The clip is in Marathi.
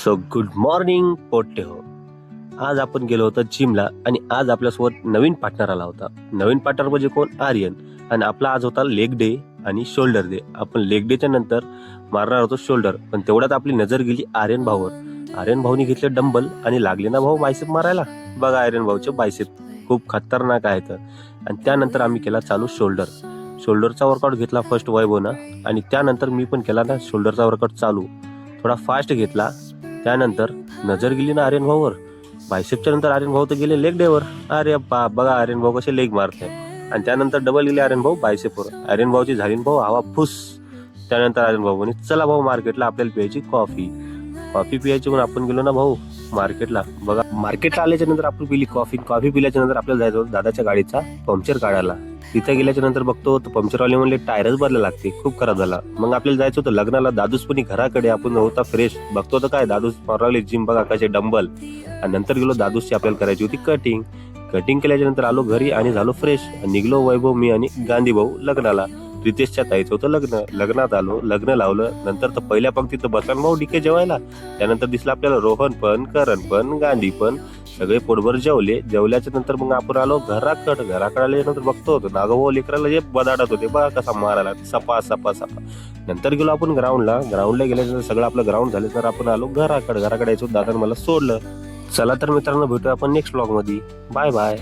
सो गुड मॉर्निंग पोट्टे हो. आज आपण गेलो होतो जिमला आणि आज आपल्यासोबत नवीन पार्टनर आला होता. नवीन पार्टनर म्हणजे कोण? आर्यन. आणि आपला आज होता लेग डे आणि शोल्डर डे. आपण लेग डेच्या नंतर मारणार होतो शोल्डर, पण तेवढ्यात आपली नजर गेली आर्यन भाऊवर. आर्यन भाऊनी घेतले डंबल आणि लागले ना भाऊ बायसेप मारायला. बघा आर्यन भाऊचे बायसेप खूप खतरनाक आहेत. आणि त्यानंतर आम्ही केला चालू शोल्डरचा वर्कआउट घेतला फर्स्ट वैभवना, आणि त्यानंतर मी पण केला ना शोल्डरचा वर्कआउट चालू. थोडा फास्ट घेतला. त्यानंतर नजर गेली ना आर्यन भाऊवर. बायसेपच्या नंतर आर्यन भाऊ तर गेले लेग डेवर. अरे बघा आर्यन भाऊ कसे लेग मारते. आणि त्यानंतर डबल गेले आर्यन भाऊ बायसेपवर. आर्यन भाऊची झाली भाऊ हवा फुस. त्यानंतर आर्यन भाऊ म्हणे चला भाऊ मार्केटला आपल्याला प्यायची कॉफी प्यायची. म्हणून आपण गेलो ना भाऊ मार्केटला. बघा मार्केटला आल्याच्या नंतर आपण पिली कॉफी पिल्याच्या नंतर आपल्याला जायचं होतं दादाच्या गाडीचा पंक्चर काढायला. तिथे गेल्याच्या नंतर बघतो पंक्चरवाले म्हणले टायरच बदला लागते, खूप खराब झाला. मग आपल्याला जायचं होतं लग्नाला. दादूस पण घराकडे. आपण होता फ्रेश. बघतो तर काय दादूस मारवले जिम बघा कसे डंबल. आणि नंतर गेलो दादूसची आपल्याला करायची होती कटिंग केल्याच्या नंतर आलो घरी आणि झालो फ्रेश. निघलो वैभव मी आणि गांधी भाऊ लग्नाला. रितेशच्या ताईचं होतं लग्नात आलो. लग्न लावलं. नंतर तर पहिल्या पंक्तीत बसला भाऊ डीके जेवायला. त्यानंतर दिसलं आपल्याला रोहन पण, करण पण, गांधी पण. सगळे पोटभर जेवल्याच्या नंतर मग आपण आलो घराकडे आल्यानंतर बघतो होतो नागभाऊ लेकराला जे बदाडत होते बघा कसा मारायला सपा. नंतर गेलो आपण ग्राउंडला गेल्यानंतर सगळं आपलं ग्राउंड झालं. तर आपण आलो घराकडे यायचो. दादाने मला सोडलं. चला तर मित्रांनो भेटूया आपण नेक्स्ट ब्लॉग मध्ये. Bye bye.